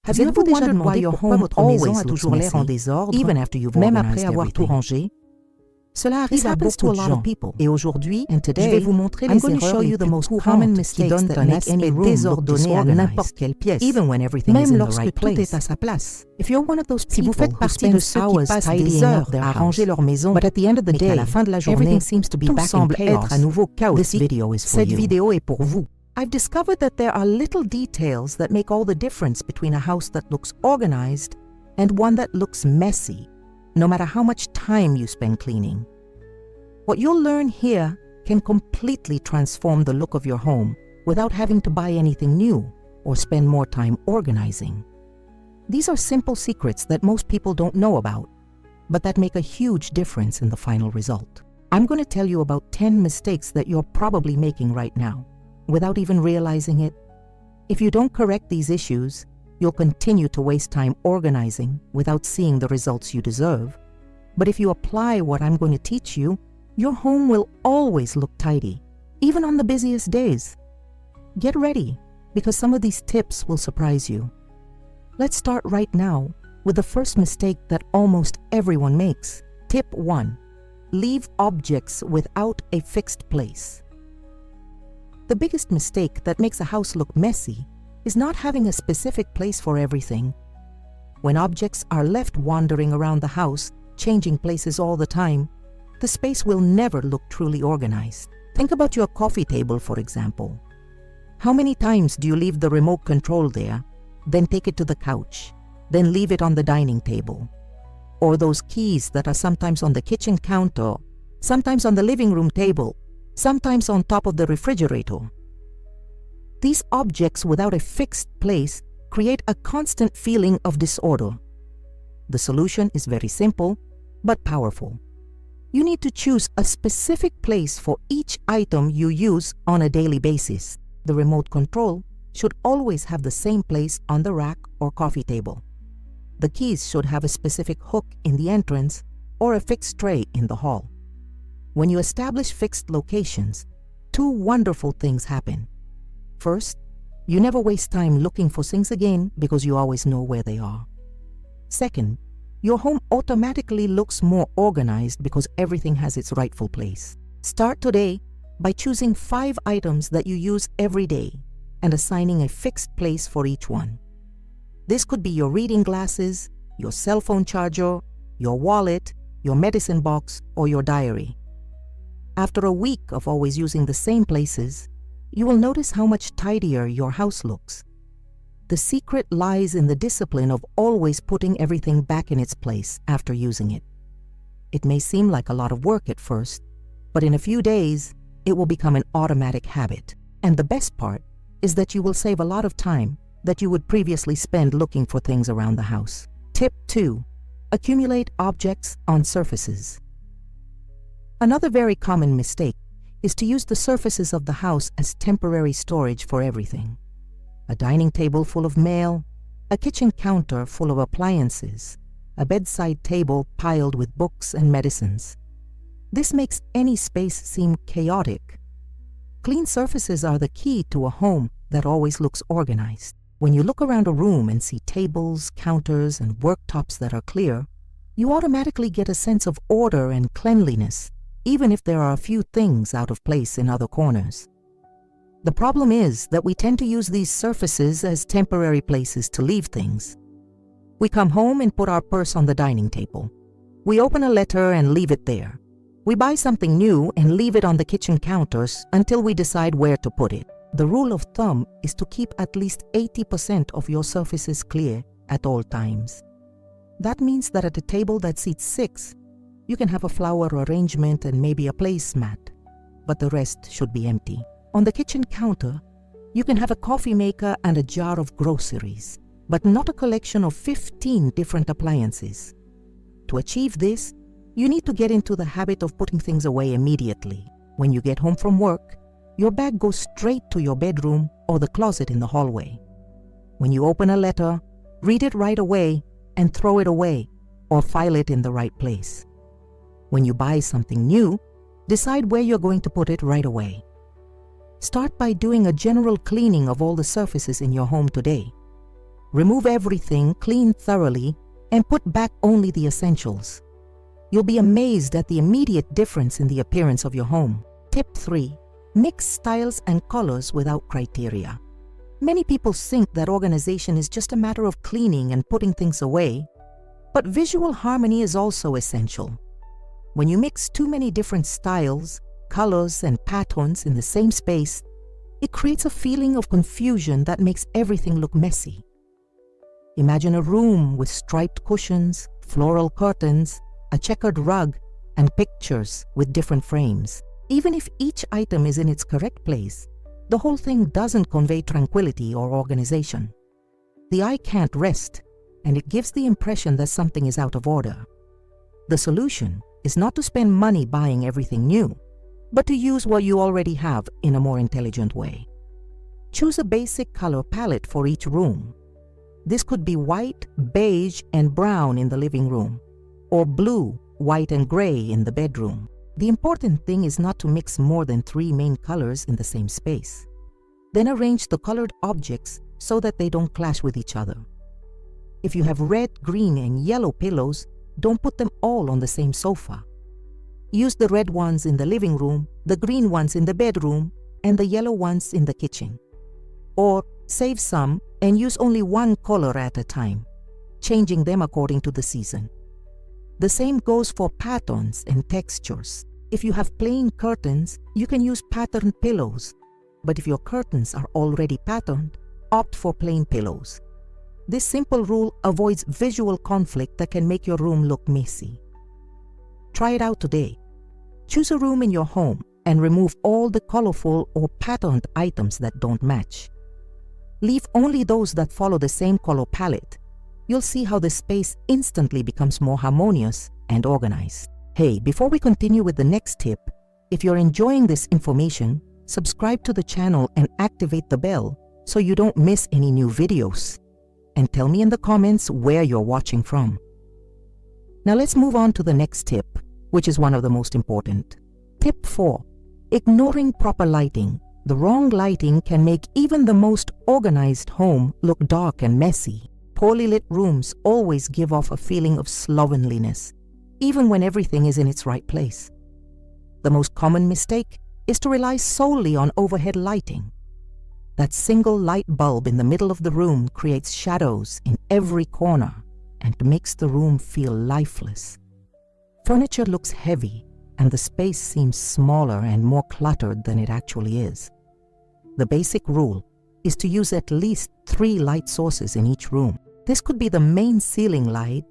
Avez-vous déjà demandé pourquoi votre maison a toujours l'air en désordre, même après avoir tout rangé? Cela arrive à beaucoup de gens. Et aujourd'hui, je vais vous montrer les erreurs les plus courantes qui donnent un aspect désordonné à n'importe quelle pièce, même lorsque tout est à sa place. Si vous faites partie de ceux qui passent des heures à ranger leur maison, mais qu'à la fin de la journée, tout semble être à nouveau chaotique, cette vidéo est pour vous. I've discovered that there are little details that make all the difference between a house that looks organized and one that looks messy, no matter how much time you spend cleaning. What you'll learn here can completely transform the look of your home without having to buy anything new or spend more time organizing. These are simple secrets that most people don't know about, but that make a huge difference in the final result. I'm going to tell you about 10 mistakes that you're probably making right now, without even realizing it. If you don't correct these issues, you'll continue to waste time organizing without seeing the results you deserve. But if you apply what I'm going to teach you, your home will always look tidy, even on the busiest days. Get ready, because some of these tips will surprise you. Let's start right now with the first mistake that almost everyone makes. Tip 1. Leave objects without a fixed place. The biggest mistake that makes a house look messy is not having a specific place for everything. When objects are left wandering around the house, changing places all the time, the space will never look truly organized. Think about your coffee table, for example. How many times do you leave the remote control there, then take it to the couch, then leave it on the dining table? Or those keys that are sometimes on the kitchen counter, sometimes on the living room table, sometimes on top of the refrigerator. These objects without a fixed place create a constant feeling of disorder. The solution is very simple, but powerful. You need to choose a specific place for each item you use on a daily basis. The remote control should always have the same place on the rack or coffee table. The keys should have a specific hook in the entrance or a fixed tray in the hall. When you establish fixed locations, two wonderful things happen. First, you never waste time looking for things again because you always know where they are. Second, your home automatically looks more organized because everything has its rightful place. Start today by choosing 5 items that you use every day and assigning a fixed place for each one. This could be your reading glasses, your cell phone charger, your wallet, your medicine box, or your diary. After a week of always using the same places, you will notice how much tidier your house looks. The secret lies in the discipline of always putting everything back in its place after using it. It may seem like a lot of work at first, but in a few days, it will become an automatic habit. And the best part is that you will save a lot of time that you would previously spend looking for things around the house. Tip 2. Accumulate objects on surfaces. Another very common mistake is to use the surfaces of the house as temporary storage for everything. A dining table full of mail, a kitchen counter full of appliances, a bedside table piled with books and medicines. This makes any space seem chaotic. Clean surfaces are the key to a home that always looks organized. When you look around a room and see tables, counters, and worktops that are clear, you automatically get a sense of order and cleanliness, even if there are a few things out of place in other corners. The problem is that we tend to use these surfaces as temporary places to leave things. We come home and put our purse on the dining table. We open a letter and leave it there. We buy something new and leave it on the kitchen counters until we decide where to put it. The rule of thumb is to keep at least 80% of your surfaces clear at all times. That means that at a table that seats 6, you can have a flower arrangement and maybe a placemat, but the rest should be empty. On the kitchen counter, you can have a coffee maker and a jar of groceries, but not a collection of 15 different appliances. To achieve this, you need to get into the habit of putting things away immediately. When you get home from work, your bag goes straight to your bedroom or the closet in the hallway. When you open a letter, read it right away and throw it away or file it in the right place. When you buy something new, decide where you're going to put it right away. Start by doing a general cleaning of all the surfaces in your home today. Remove everything, clean thoroughly, and put back only the essentials. You'll be amazed at the immediate difference in the appearance of your home. Tip 3. Mix styles and colors without criteria. Many people think that organization is just a matter of cleaning and putting things away, but visual harmony is also essential. When you mix too many different styles, colors, and patterns in the same space, it creates a feeling of confusion that makes everything look messy. Imagine a room with striped cushions, floral curtains, a checkered rug, and pictures with different frames. Even if each item is in its correct place, the whole thing doesn't convey tranquility or organization. The eye can't rest, and it gives the impression that something is out of order. The solution is not to spend money buying everything new, but to use what you already have in a more intelligent way. Choose a basic color palette for each room. This could be white, beige, and brown in the living room, or blue, white, and gray in the bedroom. The important thing is not to mix more than 3 main colors in the same space. Then arrange the colored objects so that they don't clash with each other. If you have red, green, and yellow pillows, don't put them all on the same sofa. Use the red ones in the living room, the green ones in the bedroom, and the yellow ones in the kitchen. Or save some and use only one color at a time, changing them according to the season. The same goes for patterns and textures. If you have plain curtains, you can use patterned pillows. But if your curtains are already patterned, opt for plain pillows. This simple rule avoids visual conflict that can make your room look messy. Try it out today. Choose a room in your home and remove all the colorful or patterned items that don't match. Leave only those that follow the same color palette. You'll see how the space instantly becomes more harmonious and organized. Hey, before we continue with the next tip, if you're enjoying this information, subscribe to the channel and activate the bell so you don't miss any new videos. And tell me in the comments where you're watching from. Now let's move on to the next tip, which is one of the most important. Tip 4. Ignoring proper lighting. The wrong lighting can make even the most organized home look dark and messy. Poorly lit rooms always give off a feeling of slovenliness, even when everything is in its right place. The most common mistake is to rely solely on overhead lighting. That single light bulb in the middle of the room creates shadows in every corner and makes the room feel lifeless. Furniture looks heavy, and the space seems smaller and more cluttered than it actually is. The basic rule is to use at least 3 light sources in each room. This could be the main ceiling light,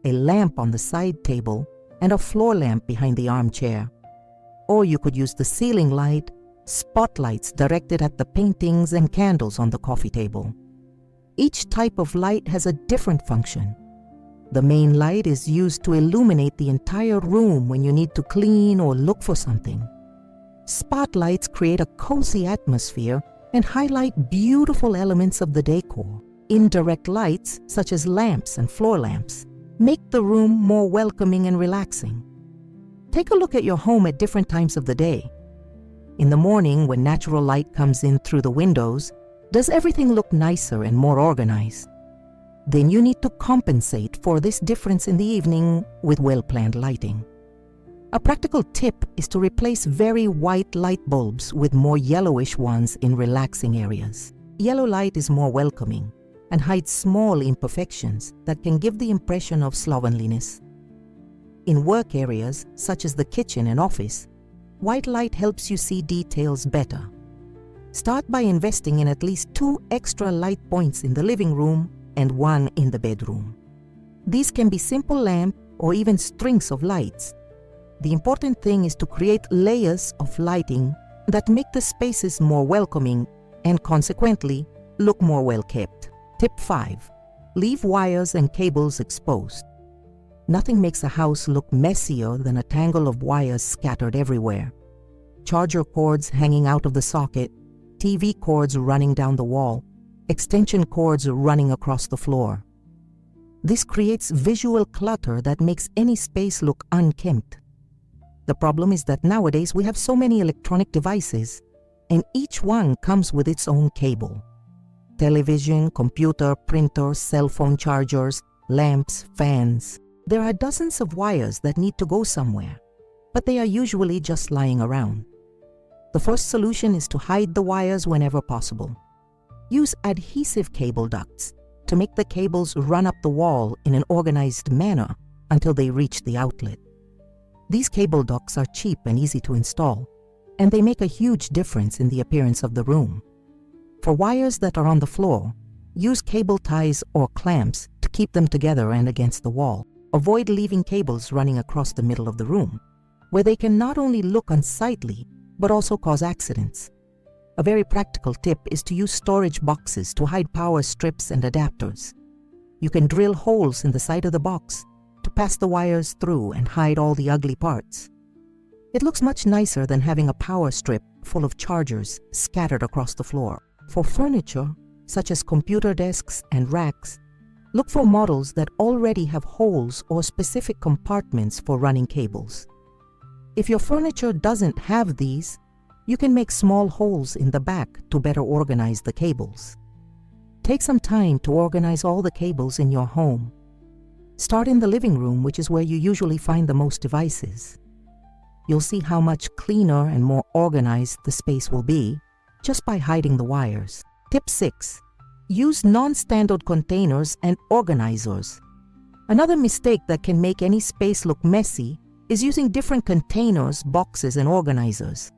a lamp on the side table, and a floor lamp behind the armchair. Or you could use the ceiling light, spotlights directed at the paintings, and candles on the coffee table. Each type of light has a different function. The main light is used to illuminate the entire room when you need to clean or look for something. Spotlights create a cozy atmosphere and highlight beautiful elements of the decor. Indirect lights, such as lamps and floor lamps, make the room more welcoming and relaxing. Take a look at your home at different times of the day. In the morning, when natural light comes in through the windows, does everything look nicer and more organized? Then you need to compensate for this difference in the evening with well-planned lighting. A practical tip is to replace very white light bulbs with more yellowish ones in relaxing areas. Yellow light is more welcoming and hides small imperfections that can give the impression of slovenliness. In work areas, such as the kitchen and office, white light helps you see details better. Start by investing in at least 2 extra light points in the living room and 1 in the bedroom. These can be simple lamp or even strings of lights. The important thing is to create layers of lighting that make the spaces more welcoming and consequently look more well kept. Tip 5. Leave wires and cables exposed. Nothing makes a house look messier than a tangle of wires scattered everywhere. Charger cords hanging out of the socket, TV cords running down the wall, extension cords running across the floor. This creates visual clutter that makes any space look unkempt. The problem is that nowadays we have so many electronic devices, and each one comes with its own cable. television, computer, printer, cell phone chargers, lamps, fans. There are dozens of wires that need to go somewhere, but they are usually just lying around. The first solution is to hide the wires whenever possible. Use adhesive cable ducts to make the cables run up the wall in an organized manner until they reach the outlet. These cable ducts are cheap and easy to install, and they make a huge difference in the appearance of the room. For wires that are on the floor, use cable ties or clamps to keep them together and against the wall. Avoid leaving cables running across the middle of the room, where they can not only look unsightly, but also cause accidents. A very practical tip is to use storage boxes to hide power strips and adapters. You can drill holes in the side of the box to pass the wires through and hide all the ugly parts. It looks much nicer than having a power strip full of chargers scattered across the floor. For furniture, such as computer desks and racks, look for models that already have holes or specific compartments for running cables. If your furniture doesn't have these, you can make small holes in the back to better organize the cables. Take some time to organize all the cables in your home. Start in the living room, which is where you usually find the most devices. You'll see how much cleaner and more organized the space will be just by hiding the wires. Tip 6. Use non-standard containers and organizers. Another mistake that can make any space look messy is using different containers, boxes, and organizers.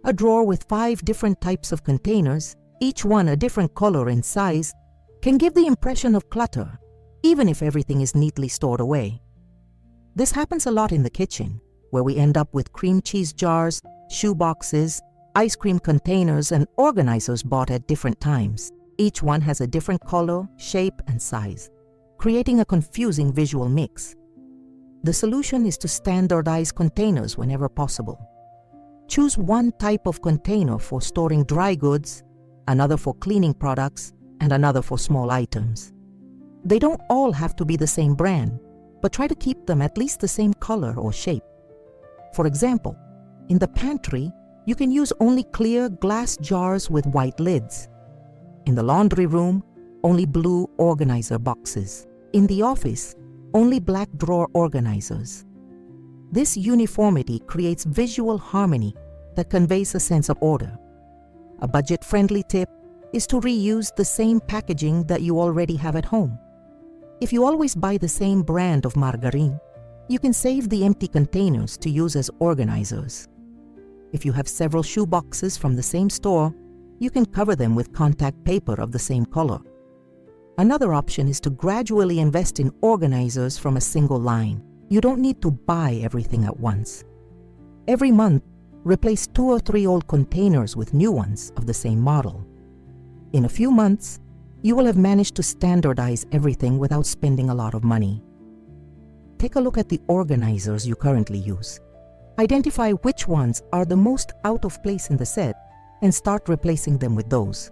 A drawer with 5 different types of containers, each one a different color and size, can give the impression of clutter, even if everything is neatly stored away. This happens a lot in the kitchen, where we end up with cream cheese jars, shoe boxes, ice cream containers, and organizers bought at different times. Each one has a different color, shape, and size, creating a confusing visual mix. The solution is to standardize containers whenever possible. Choose one type of container for storing dry goods, another for cleaning products, and another for small items. They don't all have to be the same brand, but try to keep them at least the same color or shape. For example, in the pantry, you can use only clear glass jars with white lids. In the laundry room, only blue organizer boxes. In the office, only black drawer organizers. This uniformity creates visual harmony that conveys a sense of order. A budget-friendly tip is to reuse the same packaging that you already have at home. If you always buy the same brand of margarine, you can save the empty containers to use as organizers. If you have several shoe boxes from the same store, you can cover them with contact paper of the same color. Another option is to gradually invest in organizers from a single line. You don't need to buy everything at once. Every month, replace 2 or 3 old containers with new ones of the same model. In a few months, you will have managed to standardize everything without spending a lot of money. Take a look at the organizers you currently use. Identify which ones are the most out of place in the set and start replacing them with those.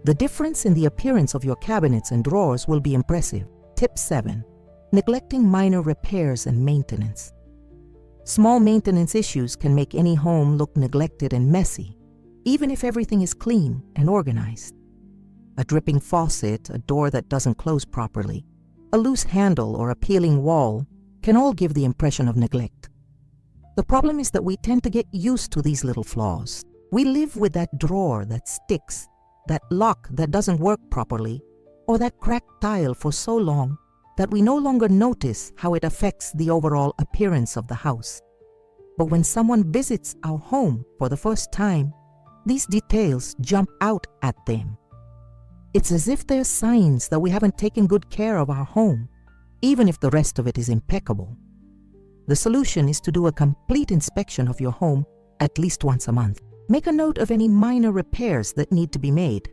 The difference in the appearance of your cabinets and drawers will be impressive. Tip 7. Neglecting minor repairs and maintenance. Small maintenance issues can make any home look neglected and messy, even if everything is clean and organized. A dripping faucet, a door that doesn't close properly, a loose handle, or a peeling wall can all give the impression of neglect. The problem is that we tend to get used to these little flaws. We live with that drawer that sticks, that lock that doesn't work properly, or that cracked tile for so long that we no longer notice how it affects the overall appearance of the house. But when someone visits our home for the first time, these details jump out at them. It's as if they're signs that we haven't taken good care of our home, even if the rest of it is impeccable. The solution is to do a complete inspection of your home at least once a month. Make a note of any minor repairs that need to be made.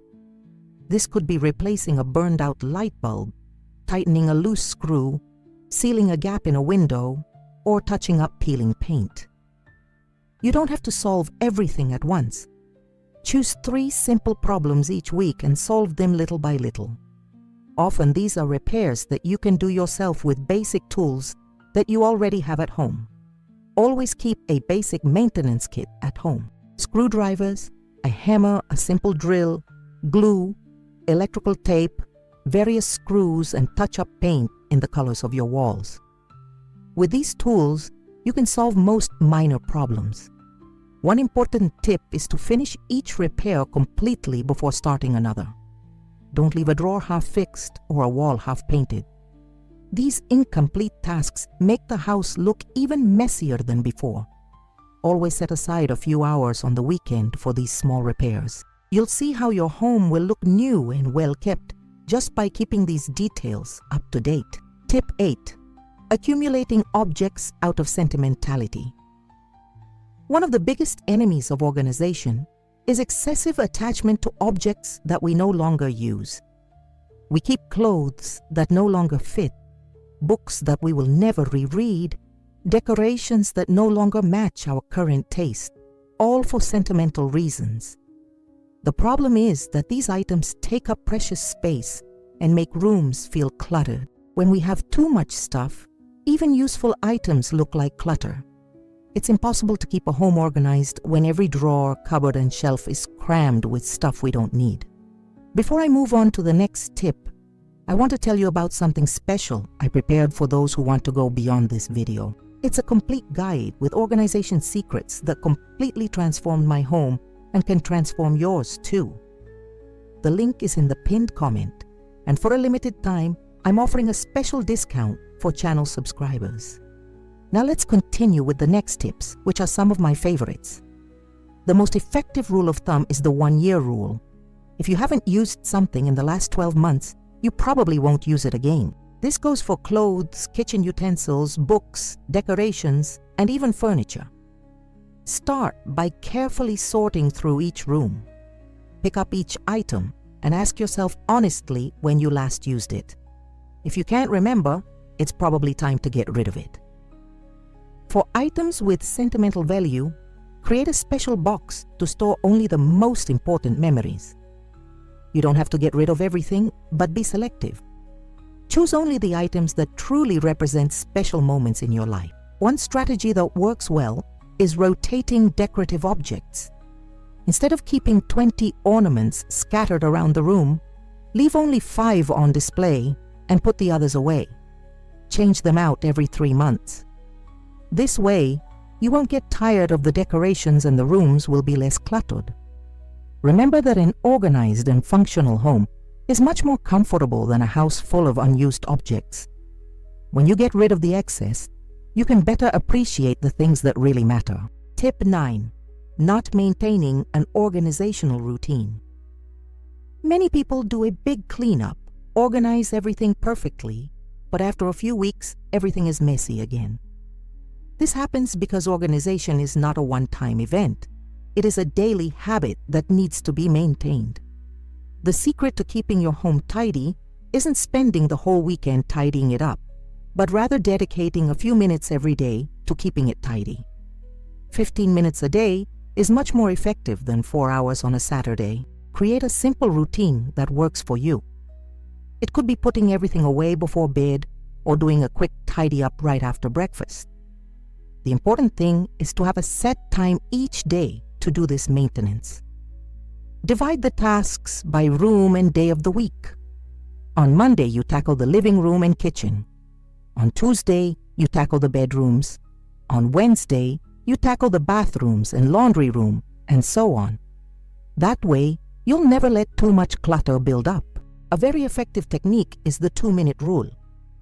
This could be replacing a burned-out light bulb, tightening a loose screw, sealing a gap in a window, or touching up peeling paint. You don't have to solve everything at once. Choose 3 simple problems each week and solve them little by little. Often these are repairs that you can do yourself with basic tools that you already have at home. Always keep a basic maintenance kit at home. Screwdrivers, a hammer, a simple drill, glue, electrical tape, various screws, and touch-up paint in the colors of your walls. With these tools, you can solve most minor problems. One important tip is to finish each repair completely before starting another. Don't leave a drawer half fixed or a wall half painted. These incomplete tasks make the house look even messier than before. Always set aside a few hours on the weekend for these small repairs. You'll see how your home will look new and well kept just by keeping these details up to date. Tip 8. Accumulating objects out of sentimentality. One of the biggest enemies of organization is excessive attachment to objects that we no longer use. We keep clothes that no longer fit, books that we will never reread, decorations that no longer match our current taste, all for sentimental reasons. The problem is that these items take up precious space and make rooms feel cluttered. When we have too much stuff, even useful items look like clutter. It's impossible to keep a home organized when every drawer, cupboard, and shelf is crammed with stuff we don't need. Before I move on to the next tip, I want to tell you about something special I prepared for those who want to go beyond this video. It's a complete guide with organization secrets that completely transformed my home and can transform yours too. The link is in the pinned comment, and for a limited time, I'm offering a special discount for channel subscribers. Now let's continue with the next tips, which are some of my favorites. The most effective rule of thumb is the 1-year rule. If you haven't used something in the last 12 months, you probably won't use it again. This goes for clothes, kitchen utensils, books, decorations, and even furniture. Start by carefully sorting through each room. Pick up each item and ask yourself honestly when you last used it. If you can't remember, it's probably time to get rid of it. For items with sentimental value, create a special box to store only the most important memories. You don't have to get rid of everything, but be selective. Choose only the items that truly represent special moments in your life. One strategy that works well is rotating decorative objects. Instead of keeping 20 ornaments scattered around the room, leave only 5 on display and put the others away. Change them out every 3 months. This way, you won't get tired of the decorations and the rooms will be less cluttered. Remember that an organized and functional home is much more comfortable than a house full of unused objects. When you get rid of the excess, you can better appreciate the things that really matter. Tip 9. Not maintaining an organizational routine. Many people do a big cleanup, organize everything perfectly, but after a few weeks, everything is messy again. This happens because organization is not a one-time event. It is a daily habit that needs to be maintained. The secret to keeping your home tidy isn't spending the whole weekend tidying it up, but rather dedicating a few minutes every day to keeping it tidy. 15 minutes a day is much more effective than 4 hours on a Saturday. Create a simple routine that works for you. It could be putting everything away before bed or doing a quick tidy up right after breakfast. The important thing is to have a set time each day to do this maintenance. Divide the tasks by room and day of the week. On Monday, you tackle the living room and kitchen. On Tuesday, you tackle the bedrooms. On Wednesday, you tackle the bathrooms and laundry room, and so on. That way, you'll never let too much clutter build up. A very effective technique is the 2-minute rule.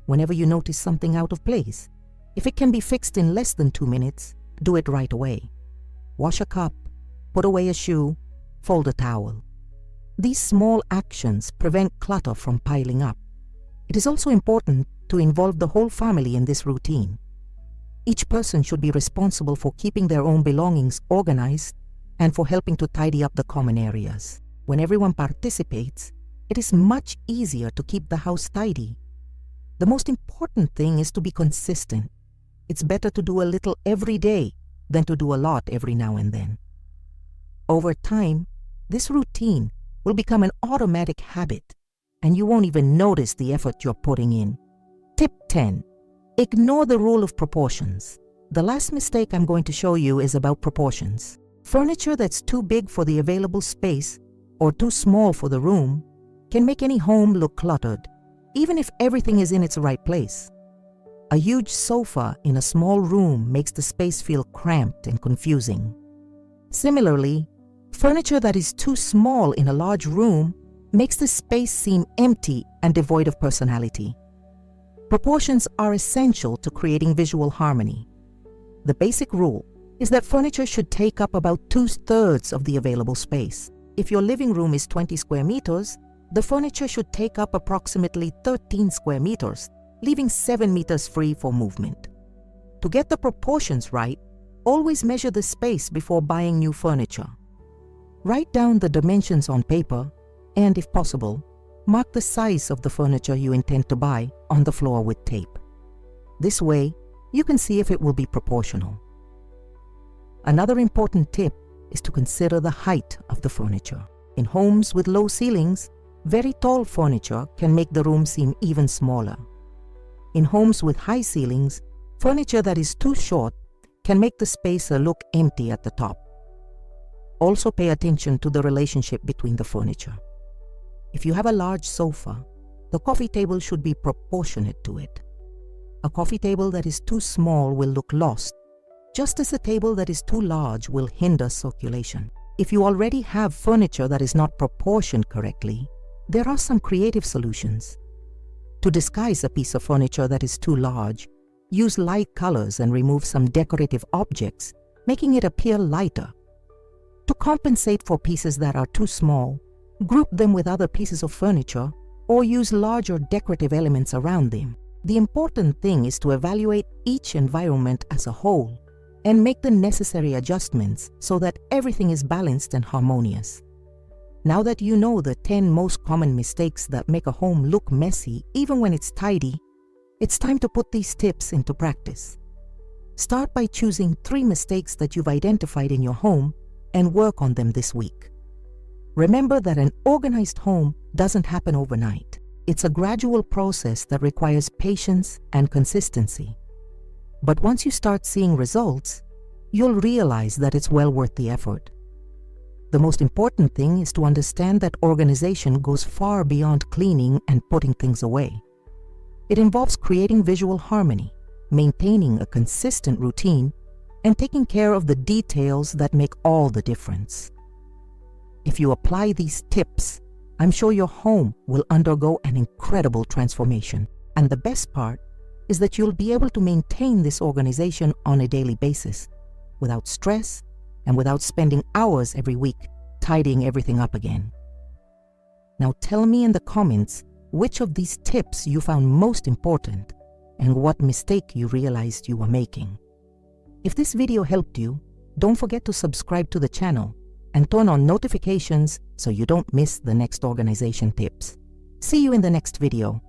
Whenever you notice something out of place, if it can be fixed in less than 2 minutes, do it right away. Wash a cup, put away a shoe, fold a towel. These small actions prevent clutter from piling up. It is also important to involve the whole family in this routine. Each person should be responsible for keeping their own belongings organized and for helping to tidy up the common areas. When everyone participates, it is much easier to keep the house tidy. The most important thing is to be consistent. It's better to do a little every day than to do a lot every now and then. Over time, this routine will become an automatic habit, and you won't even notice the effort you're putting in. Tip 10. Ignore the rule of proportions. The last mistake I'm going to show you is about proportions. Furniture that's too big for the available space or too small for the room can make any home look cluttered, even if everything is in its right place. A huge sofa in a small room makes the space feel cramped and confusing. Similarly, furniture that is too small in a large room makes the space seem empty and devoid of personality. Proportions are essential to creating visual harmony. The basic rule is that furniture should take up about 2/3 of the available space. If your living room is 20 square meters, the furniture should take up approximately 13 square meters, leaving 7 meters free for movement. To get the proportions right, always measure the space before buying new furniture. Write down the dimensions on paper and, if possible, mark the size of the furniture you intend to buy on the floor with tape. This way, you can see if it will be proportional. Another important tip is to consider the height of the furniture. In homes with low ceilings, very tall furniture can make the room seem even smaller. In homes with high ceilings, furniture that is too short can make the space look empty at the top. Also pay attention to the relationship between the furniture. If you have a large sofa, the coffee table should be proportionate to it. A coffee table that is too small will look lost, just as a table that is too large will hinder circulation. If you already have furniture that is not proportioned correctly, there are some creative solutions. To disguise a piece of furniture that is too large, use light colors and remove some decorative objects, making it appear lighter. To compensate for pieces that are too small, group them with other pieces of furniture or use larger decorative elements around them. The important thing is to evaluate each environment as a whole and make the necessary adjustments so that everything is balanced and harmonious. Now that you know the 10 most common mistakes that make a home look messy even when it's tidy, it's time to put these tips into practice. Start by choosing 3 mistakes that you've identified in your home and work on them this week. Remember that an organized home doesn't happen overnight. It's a gradual process that requires patience and consistency. But once you start seeing results, you'll realize that it's well worth the effort. The most important thing is to understand that organization goes far beyond cleaning and putting things away. It involves creating visual harmony, maintaining a consistent routine, and taking care of the details that make all the difference. If you apply these tips, I'm sure your home will undergo an incredible transformation. And the best part is that you'll be able to maintain this organization on a daily basis, without stress and without spending hours every week tidying everything up again. Now tell me in the comments which of these tips you found most important and what mistake you realized you were making. If this video helped you, don't forget to subscribe to the channel and turn on notifications so you don't miss the next organization tips. See you in the next video.